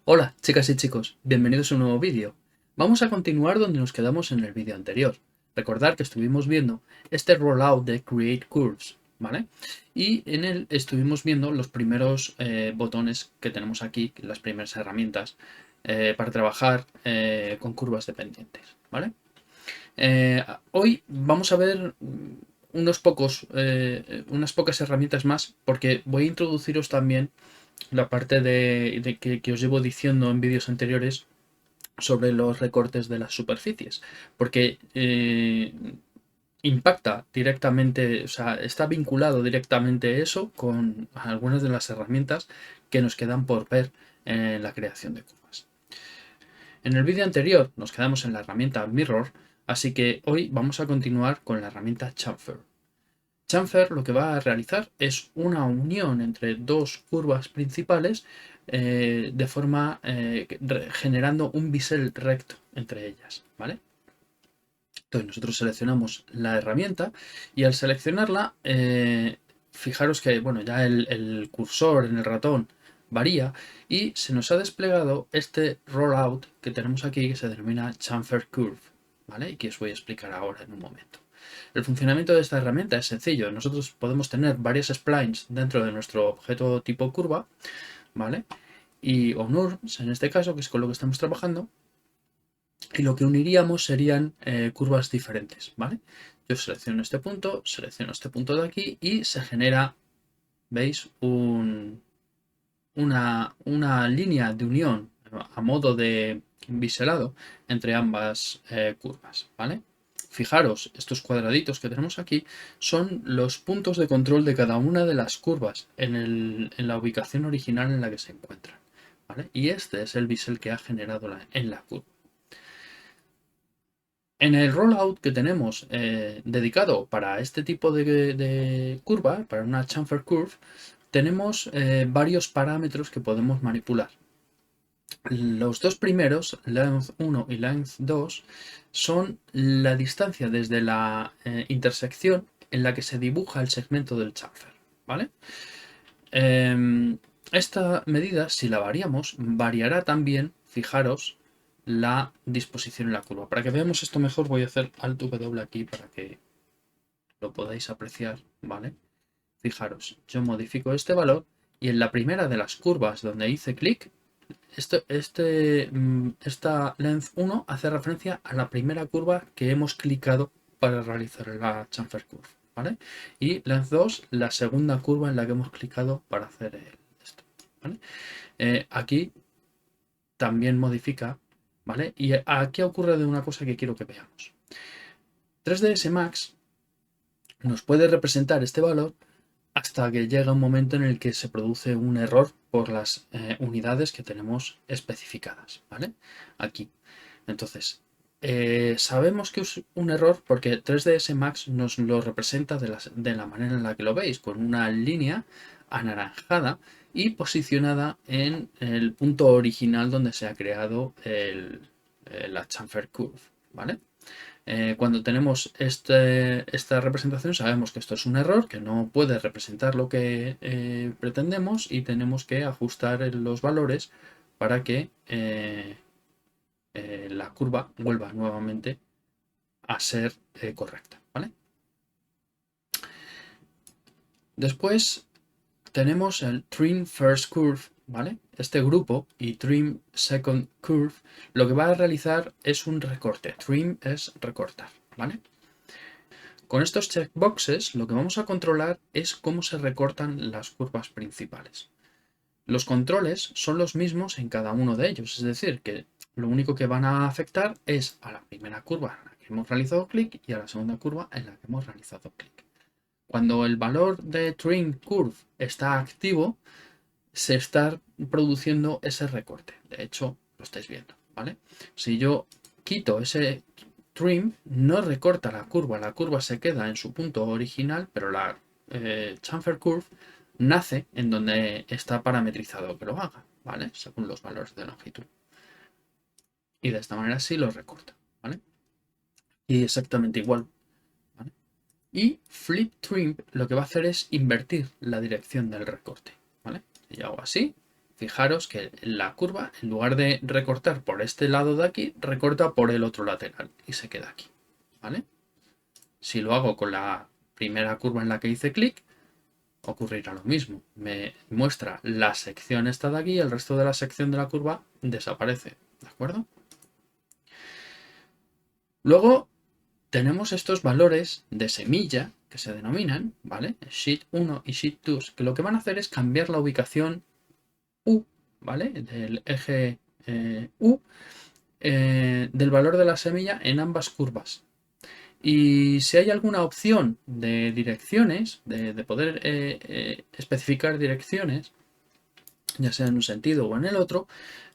Hola chicas y chicos, bienvenidos a un nuevo vídeo. Vamos a continuar donde nos quedamos en el vídeo anterior. Recordad que estuvimos viendo este rollout de Create Curves, ¿vale? Y en él estuvimos viendo los primeros botones que tenemos aquí, las primeras herramientas para trabajar con curvas dependientes, ¿vale? Hoy vamos a ver unas pocas herramientas más porque voy a introduciros también la parte que os llevo diciendo en vídeos anteriores sobre los recortes de las superficies, porque impacta directamente, o sea, está vinculado directamente eso con algunas de las herramientas que nos quedan por ver en la creación de curvas. En el vídeo anterior nos quedamos en la herramienta Mirror, así que hoy vamos a continuar con la herramienta Chamfer. Chamfer lo que va a realizar es una unión entre dos curvas principales de forma generando un bisel recto entre ellas, ¿vale? Entonces nosotros seleccionamos la herramienta y al seleccionarla, fijaros que bueno, ya el cursor en el ratón varía y se nos ha desplegado este rollout que tenemos aquí que se denomina Chamfer Curve, ¿vale? Y que os voy a explicar ahora en un momento. El funcionamiento de esta herramienta es sencillo. Nosotros podemos tener varias splines dentro de nuestro objeto tipo curva, ¿vale? O NURBS en este caso, que es con lo que estamos trabajando, y lo que uniríamos serían curvas diferentes, ¿vale? Yo selecciono este punto de aquí y se genera, ¿veis? Una línea de unión a modo de biselado entre ambas curvas, ¿vale? Fijaros, estos cuadraditos que tenemos aquí son los puntos de control de cada una de las curvas en la ubicación original en la que se encuentran, ¿vale? Y este es el bisel que ha generado en la curva. En el rollout que tenemos dedicado para este tipo de curva, para una chamfer curve, tenemos varios parámetros que podemos manipular. Los dos primeros, length 1 y length 2, son la distancia desde la intersección en la que se dibuja el segmento del chamfer, ¿vale? Esta medida, si la variamos, variará también, fijaros, la disposición en la curva. Para que veamos esto mejor voy a hacer Alt W aquí para que lo podáis apreciar, ¿vale? Fijaros, yo modifico este valor y en la primera de las curvas donde hice clic, esta length 1 hace referencia a la primera curva que hemos clicado para realizar la chamfer curve, ¿vale? Y length 2, la segunda curva en la que hemos clicado para hacer esto, ¿vale? Aquí también modifica, ¿vale? Y aquí ocurre de una cosa que quiero que veamos. 3ds Max nos puede representar este valor hasta que llega un momento en el que se produce un error por las unidades que tenemos especificadas, ¿vale? Aquí. Entonces, sabemos que es un error porque 3ds Max nos lo representa de la manera en la que lo veis, con una línea anaranjada y posicionada en el punto original donde se ha creado la chamfer curve, ¿vale? Cuando tenemos esta representación sabemos que esto es un error, que no puede representar lo que pretendemos y tenemos que ajustar los valores para que la curva vuelva nuevamente a ser correcta, ¿vale? Después tenemos el Trim First Curve, ¿vale? Este grupo y Trim Second Curve lo que va a realizar es un recorte. Trim es recortar, ¿vale? Con estos checkboxes lo que vamos a controlar es cómo se recortan las curvas principales. Los controles son los mismos en cada uno de ellos, es decir, que lo único que van a afectar es a la primera curva en la que hemos realizado clic y a la segunda curva en la que hemos realizado clic. Cuando el valor de Trim Curve está activo, se está produciendo ese recorte. De hecho, lo estáis viendo, ¿vale? Si yo quito ese trim, no recorta la curva se queda en su punto original, pero la chamfer curve nace en donde está parametrizado que lo haga, ¿vale? Según los valores de longitud. Y de esta manera sí lo recorta, ¿vale? Y exactamente igual, ¿vale? Y Flip Trim lo que va a hacer es invertir la dirección del recorte, ¿vale? Y hago así. Fijaros que la curva, en lugar de recortar por este lado de aquí, recorta por el otro lateral y se queda aquí, ¿vale? Si lo hago con la primera curva en la que hice clic, ocurrirá lo mismo. Me muestra la sección esta de aquí y el resto de la sección de la curva desaparece, ¿de acuerdo? Luego tenemos estos valores de semilla que se denominan, ¿vale? Sheet 1 y Sheet 2, que lo que van a hacer es cambiar la ubicación U, ¿vale? Del eje U, del valor de la semilla en ambas curvas. Y si hay alguna opción de direcciones, de poder especificar direcciones, ya sea en un sentido o en el otro,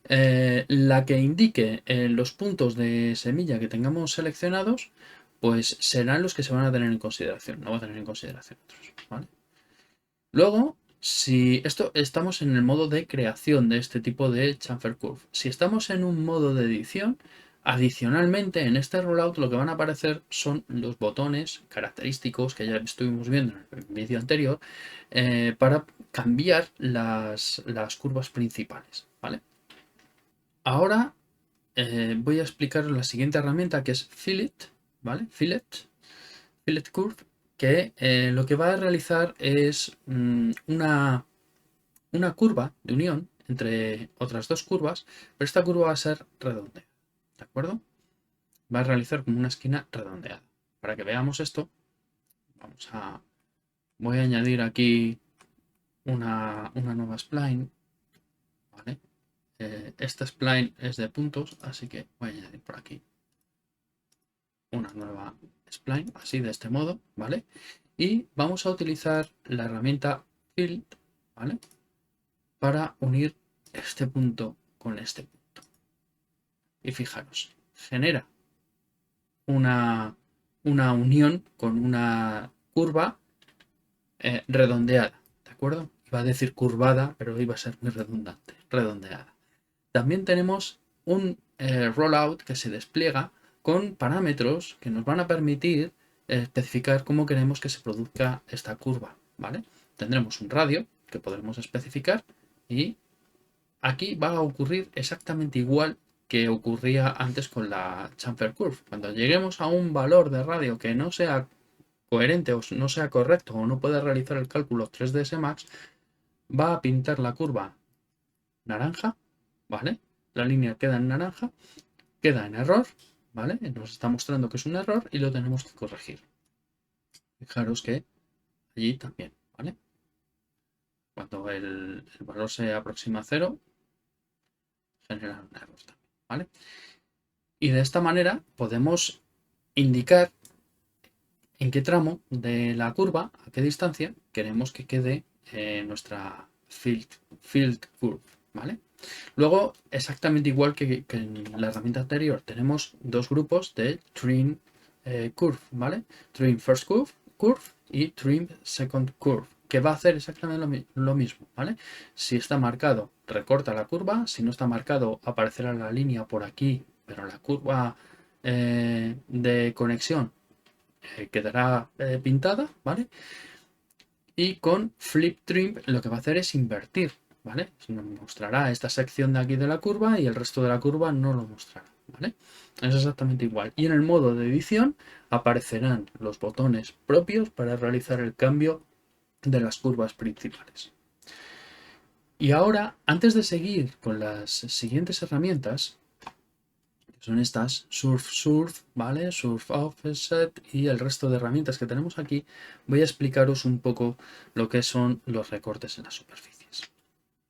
la que indique los puntos de semilla que tengamos seleccionados, pues serán los que se van a tener en consideración, no va a tener en consideración otros, ¿vale? Luego, si esto estamos en el modo de creación de este tipo de chamfer curve, si estamos en un modo de edición, adicionalmente en este rollout lo que van a aparecer son los botones característicos que ya estuvimos viendo en el vídeo anterior para cambiar las curvas principales, ¿vale? Ahora voy a explicar la siguiente herramienta que es Fillet, ¿vale? Fillet Curve, que lo que va a realizar es una curva de unión entre otras dos curvas, pero esta curva va a ser redondeada, ¿de acuerdo? Va a realizar como una esquina redondeada. Para que veamos esto, voy a añadir aquí una nueva spline, ¿vale? Esta spline es de puntos, así que voy a añadir por aquí una nueva spline, así de este modo, ¿vale? Y vamos a utilizar la herramienta Fill, ¿vale? Para unir este punto con este punto. Y fijaros, genera una unión con una curva redondeada, ¿de acuerdo? Iba a decir curvada, pero iba a ser muy redundante, redondeada. También tenemos un rollout que se despliega con parámetros que nos van a permitir especificar cómo queremos que se produzca esta curva, ¿vale? Tendremos un radio que podremos especificar y aquí va a ocurrir exactamente igual que ocurría antes con la chamfer curve. Cuando lleguemos a un valor de radio que no sea coherente o no sea correcto o no pueda realizar el cálculo 3ds Max, va a pintar la curva naranja, ¿vale? La línea queda en naranja, queda en error, ¿vale? Nos está mostrando que es un error y lo tenemos que corregir. Fijaros que allí también, ¿vale? Cuando el valor se aproxima a 0, genera un error también, ¿vale? Y de esta manera podemos indicar en qué tramo de la curva, a qué distancia queremos que quede nuestra field curve, ¿vale? Luego, exactamente igual que en la herramienta anterior, tenemos dos grupos de trim curve, ¿vale? Trim first curve y trim second curve, que va a hacer exactamente lo mismo, ¿vale? Si está marcado, recorta la curva, si no está marcado, aparecerá la línea por aquí, pero la curva de conexión quedará pintada, ¿vale? Y con Flip Trim lo que va a hacer es invertir, ¿vale? Nos mostrará esta sección de aquí de la curva y el resto de la curva no lo mostrará, ¿vale? Es exactamente igual. Y en el modo de edición aparecerán los botones propios para realizar el cambio de las curvas principales. Y ahora, antes de seguir con las siguientes herramientas, son estas, Surf, ¿vale? Surf Offset y el resto de herramientas que tenemos aquí, voy a explicaros un poco lo que son los recortes en las superficies.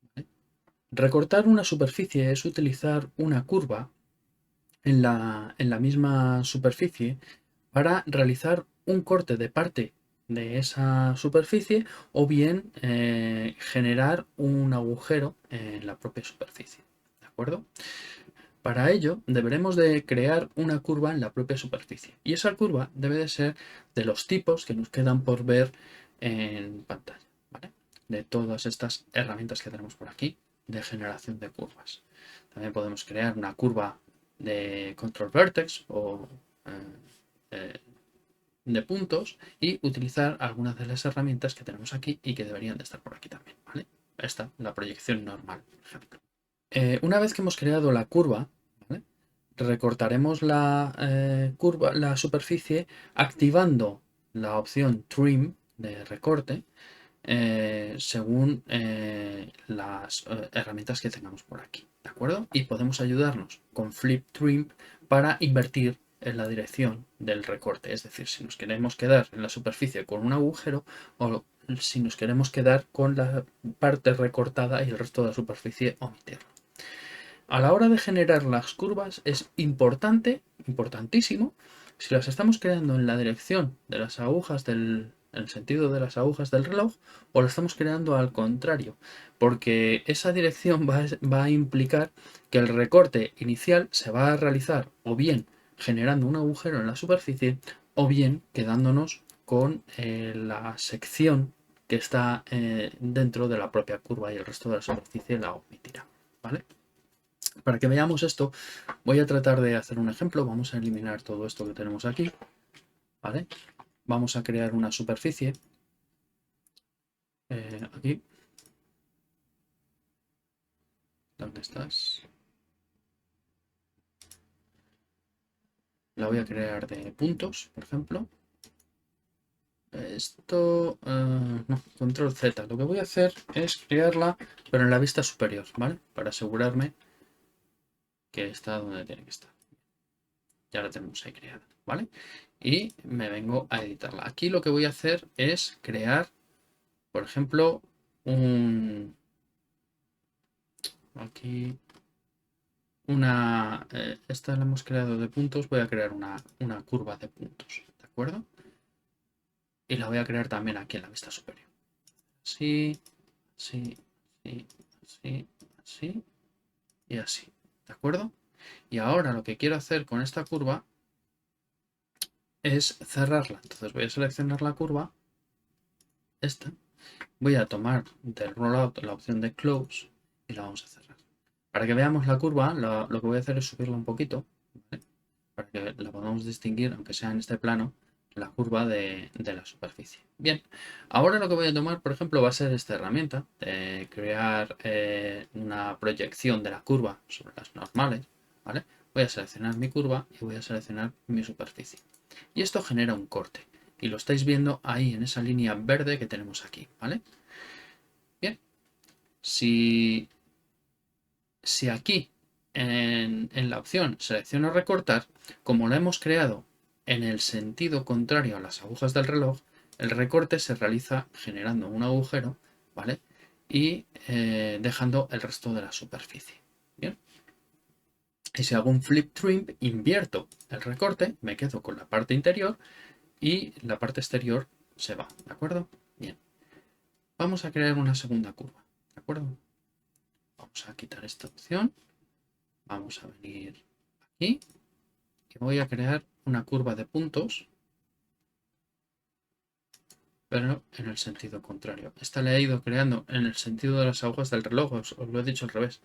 ¿Vale? Recortar una superficie es utilizar una curva en la misma superficie para realizar un corte de parte de esa superficie o bien generar un agujero en la propia superficie. ¿De acuerdo? Para ello, deberemos de crear una curva en la propia superficie. Y esa curva debe de ser de los tipos que nos quedan por ver en pantalla, ¿vale? De todas estas herramientas que tenemos por aquí de generación de curvas. También podemos crear una curva de control vertex o de puntos y utilizar algunas de las herramientas que tenemos aquí y que deberían de estar por aquí también, ¿vale? Esta, la proyección normal, por ejemplo. Una vez que hemos creado la curva, ¿vale? Recortaremos la curva, la superficie, activando la opción Trim de recorte según las herramientas que tengamos por aquí, ¿de acuerdo? Y podemos ayudarnos con Flip Trim para invertir en la dirección del recorte, es decir, si nos queremos quedar en la superficie con un agujero o si nos queremos quedar con la parte recortada y el resto de la superficie omitirlo. A la hora de generar las curvas es importantísimo, si las estamos creando en la dirección de las agujas en el sentido de las agujas del reloj o lo estamos creando al contrario, porque esa dirección va a implicar que el recorte inicial se va a realizar o bien generando un agujero en la superficie o bien quedándonos con la sección que está dentro de la propia curva y el resto de la superficie la omitirá, ¿vale? Para que veamos esto, voy a tratar de hacer un ejemplo. Vamos a eliminar todo esto que tenemos aquí, ¿vale? Vamos a crear una superficie aquí. ¿Dónde estás? La voy a crear de puntos, por ejemplo. Esto, no, control Z. Lo que voy a hacer es crearla, pero en la vista superior, ¿vale? Para asegurarme que está donde tiene que estar. Ya la tenemos ahí creada, ¿vale? Y me vengo a editarla. Aquí lo que voy a hacer es crear, por ejemplo, aquí esta la hemos creado de puntos, voy a crear una curva de puntos, ¿de acuerdo? Y la voy a crear también aquí en la vista superior. Así, así, así, así, así y así, ¿de acuerdo? Y ahora lo que quiero hacer con esta curva es cerrarla. Entonces voy a seleccionar la curva, esta, voy a tomar del rollout la opción de close y la vamos a cerrar. Para que veamos la curva, lo que voy a hacer es subirla un poquito, ¿vale? Para que la podamos distinguir, aunque sea en este plano, la curva de la superficie. Bien, ahora lo que voy a tomar, por ejemplo, va a ser esta herramienta de crear una proyección de la curva sobre las normales, ¿vale? Voy a seleccionar mi curva y voy a seleccionar mi superficie. Y esto genera un corte. Y lo estáis viendo ahí en esa línea verde que tenemos aquí, ¿vale? Bien, si aquí en la opción selecciono recortar, como lo hemos creado en el sentido contrario a las agujas del reloj, el recorte se realiza generando un agujero, ¿vale? Y dejando el resto de la superficie. Bien. Y si hago un flip trim, invierto el recorte, me quedo con la parte interior y la parte exterior se va, ¿de acuerdo? Bien. Vamos a crear una segunda curva, ¿de acuerdo? Vamos a quitar esta opción. Vamos a venir aquí y voy a crear una curva de puntos, pero en el sentido contrario. Esta la he ido creando en el sentido de las agujas del reloj, os lo he dicho al revés.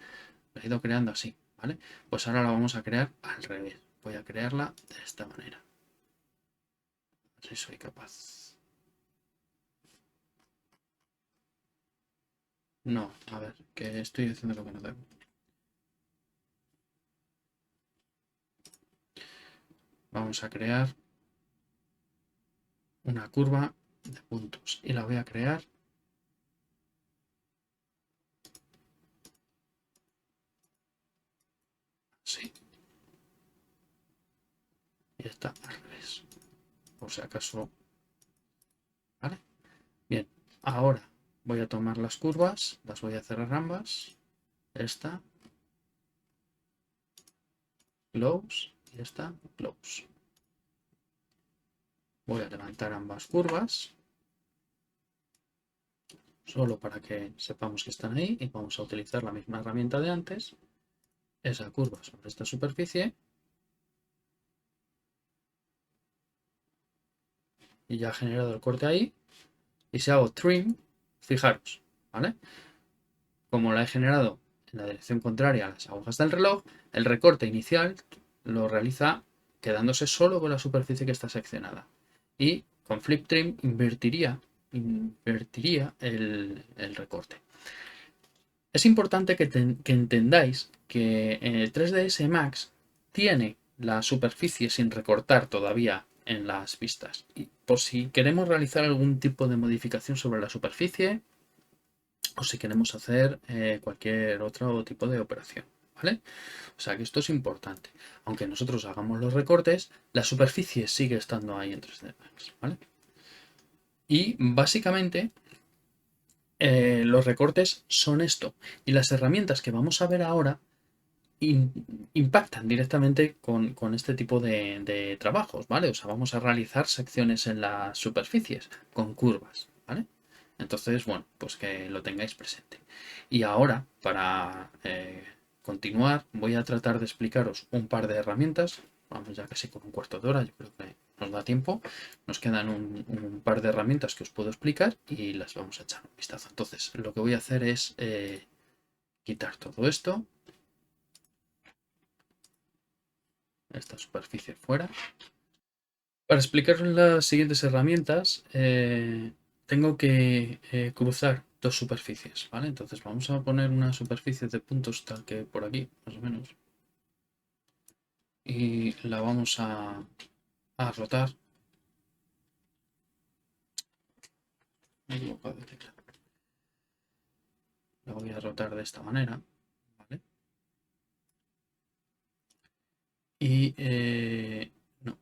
La he ido creando así, ¿vale? Pues ahora la vamos a crear al revés. Voy a crearla de esta manera. A ver si soy capaz. No, a ver, que estoy haciendo lo que no debo. Vamos a crear una curva de puntos y la voy a crear así. Y está al revés, por si acaso, ¿vale? Bien, ahora voy a tomar las curvas, las voy a cerrar ambas. Esta, close y esta, close. Voy a levantar ambas curvas, solo para que sepamos que están ahí y vamos a utilizar la misma herramienta de antes. Esa curva sobre esta superficie. Y ya ha generado el corte ahí. Y si hago trim, fijaros, ¿vale? Como la he generado en la dirección contraria a las agujas del reloj, el recorte inicial lo realiza quedándose solo con la superficie que está seccionada. y con Flip Trim invertiría el recorte. Es importante que entendáis que el 3ds Max tiene la superficie sin recortar todavía en las vistas. Y por si queremos realizar algún tipo de modificación sobre la superficie o si queremos hacer cualquier otro tipo de operación, ¿vale? O sea que esto es importante. Aunque nosotros hagamos los recortes, la superficie sigue estando ahí en 3D Max, ¿vale? Y básicamente los recortes son esto. Y las herramientas que vamos a ver ahora impactan directamente con este tipo de trabajos, ¿vale? O sea, vamos a realizar secciones en las superficies con curvas, ¿vale? Entonces, bueno, pues que lo tengáis presente. Y ahora, para continuar, voy a tratar de explicaros un par de herramientas. Vamos ya casi con un cuarto de hora, yo creo que nos da tiempo. Nos quedan un par de herramientas que os puedo explicar y las vamos a echar un vistazo. Entonces, lo que voy a hacer es quitar todo esto. Esta superficie fuera. Para explicaros las siguientes herramientas, tengo que cruzar dos superficies, ¿vale? Entonces vamos a poner una superficie de puntos tal que por aquí, más o menos. Y la vamos a rotar. Me he equivocado de tecla. La voy a rotar de esta manera, ¿vale? Y no.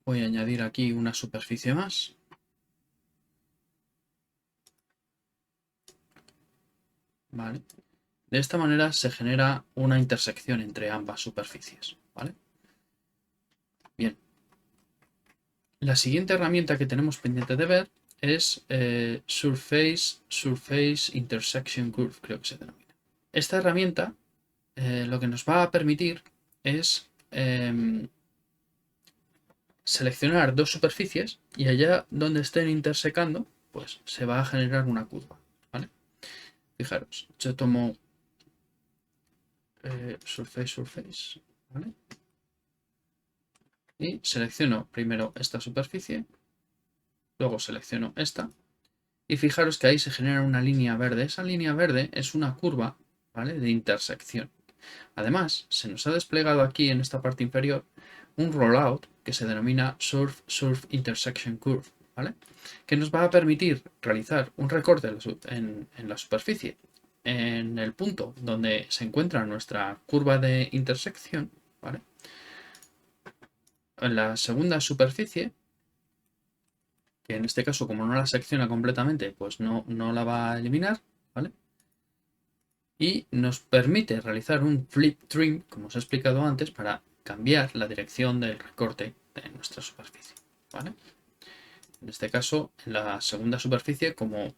Voy a añadir aquí una superficie más. ¿Vale? De esta manera se genera una intersección entre ambas superficies, ¿vale? Bien. La siguiente herramienta que tenemos pendiente de ver es Surface Intersection Curve, creo que se denomina. Esta herramienta lo que nos va a permitir es seleccionar dos superficies y allá donde estén intersecando, pues se va a generar una curva, ¿vale? Fijaros, yo tomo Surface, ¿vale? Y selecciono primero esta superficie, luego selecciono esta, y fijaros que ahí se genera una línea verde. Esa línea verde es una curva, ¿vale?, de intersección. Además, se nos ha desplegado aquí en esta parte inferior un rollout que se denomina Surf Intersection Curve, ¿vale?, que nos va a permitir realizar un recorte en la superficie en el punto donde se encuentra nuestra curva de intersección, ¿vale?, en la segunda superficie, que en este caso, como no la secciona completamente, pues no la va a eliminar, ¿vale? Y nos permite realizar un flip trim, como os he explicado antes, para cambiar la dirección del recorte de nuestra superficie, ¿vale? En este caso, en la segunda superficie, como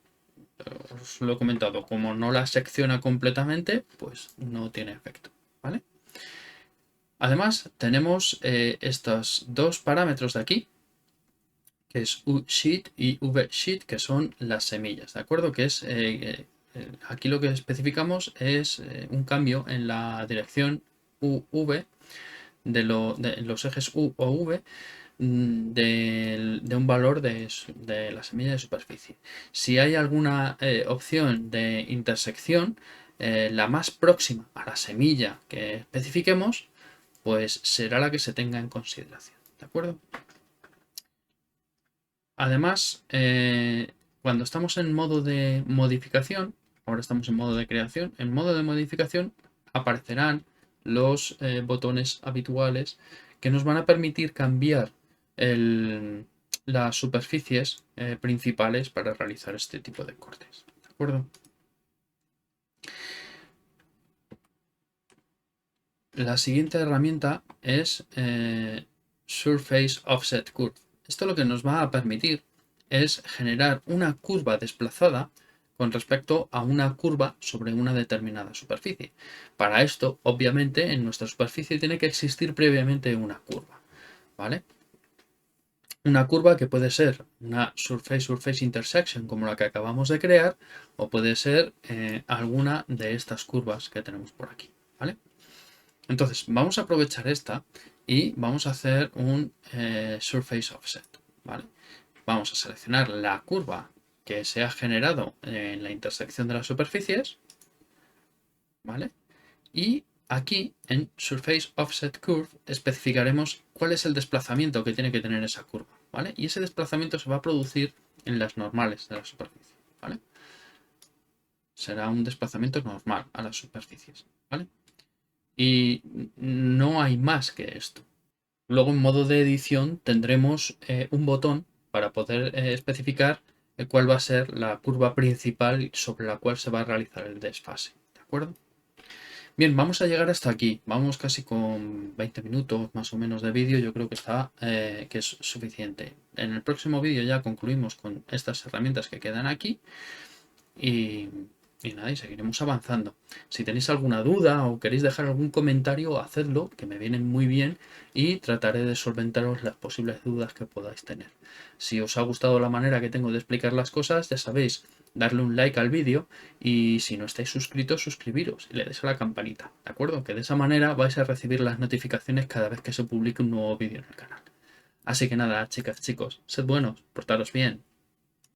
os lo he comentado, como no la secciona completamente, pues no tiene efecto, ¿vale? Además, tenemos estos dos parámetros de aquí, que es U-sheet y V-sheet, que son las semillas, ¿de acuerdo? Que es, aquí lo que especificamos es un cambio en la dirección UV de los ejes U o V de un valor de la semilla de superficie. Si hay alguna opción de intersección, la más próxima a la semilla que especifiquemos, pues será la que se tenga en consideración, ¿de acuerdo? Además, cuando estamos en modo de modificación, ahora estamos en modo de creación, en modo de modificación aparecerán los botones habituales que nos van a permitir cambiar las superficies principales para realizar este tipo de cortes. ¿De acuerdo? La siguiente herramienta es Surface Offset Curve. Esto lo que nos va a permitir es generar una curva desplazada con respecto a una curva sobre una determinada superficie. Para esto, obviamente, en nuestra superficie tiene que existir previamente una curva, ¿vale? Una curva que puede ser una Surface Intersection como la que acabamos de crear, o puede ser alguna de estas curvas que tenemos por aquí, ¿vale? Entonces, vamos a aprovechar esta y vamos a hacer un Surface Offset, ¿vale? Vamos a seleccionar la curva que se ha generado en la intersección de las superficies, ¿vale? Y aquí en Surface Offset Curve especificaremos cuál es el desplazamiento que tiene que tener esa curva, ¿vale? Y ese desplazamiento se va a producir en las normales de la superficie, ¿vale? Será un desplazamiento normal a las superficies, ¿vale? Y no hay más que esto. Luego en modo de edición tendremos un botón para poder especificar cuál va a ser la curva principal sobre la cual se va a realizar el desfase, ¿de acuerdo? Bien, vamos a llegar hasta aquí. Vamos casi con 20 minutos más o menos de vídeo. Yo creo que está, que es suficiente. En el próximo vídeo ya concluimos con estas herramientas que quedan aquí y, y nada, y seguiremos avanzando. Si tenéis alguna duda o queréis dejar algún comentario, hacedlo, que me vienen muy bien y trataré de solventaros las posibles dudas que podáis tener. Si os ha gustado la manera que tengo de explicar las cosas, ya sabéis, darle un like al vídeo y si no estáis suscritos, suscribiros y le deis a la campanita, ¿de acuerdo? Que de esa manera vais a recibir las notificaciones cada vez que se publique un nuevo vídeo en el canal. Así que nada, chicas, chicos, sed buenos, portaros bien.